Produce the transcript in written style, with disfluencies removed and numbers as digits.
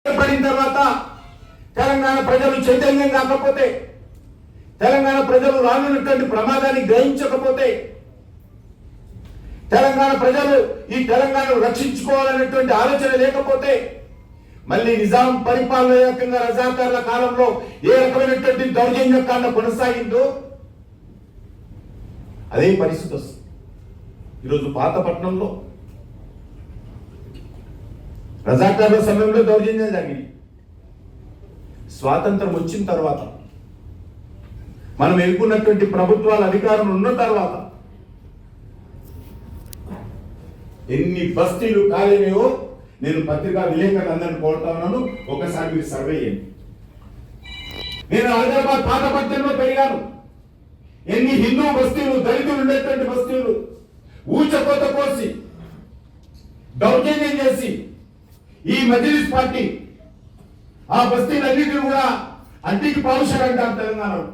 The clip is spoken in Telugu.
పడిన తర్వాత తెలంగాణ ప్రజలు చైతన్యం కాకపోతే, తెలంగాణ ప్రజలు రానున్నటువంటి ప్రమాదాన్ని గ్రహించకపోతే, తెలంగాణ ప్రజలు ఈ తెలంగాణను రక్షించుకోవాలనేటువంటి ఆలోచన లేకపోతే, మళ్ళీ నిజాం పరిపాలన రకంగా రజాకార్ల కాలంలో ఏ రకమైనటువంటి దౌర్జన్యకాండ కొనసాగిందో అదే పరిస్థితి వస్తుంది. ఈరోజు పాతపట్నంలో రజాకార్ల సమయంలో దౌర్జన్యం జరిగింది. స్వాతంత్రం వచ్చిన తర్వాత, మనం ఎన్నుకున్నటువంటి ప్రభుత్వాల అధికారం ఉన్న తర్వాత ఎన్ని బస్తీలు కాలేవో నేను పత్రికా విలేకరులందరినీ కోరుతా ఉన్నాను. ఒకసారి మీరు సర్వే చేయండి. నేను హైదరాబాద్ పాతపట్నంలో పెరిగాను. ఎన్ని హిందూ బస్తీలు, దళితులు ఉండేటువంటి బస్తీలు ఊచకోత కోసి దౌర్జన్యం చేసి ఈ మజ్లిస్ పార్టీ ఆ బస్తీలన్నింటినీ కూడా అంటికి పౌరుషాలంటారు తెలంగాణలో.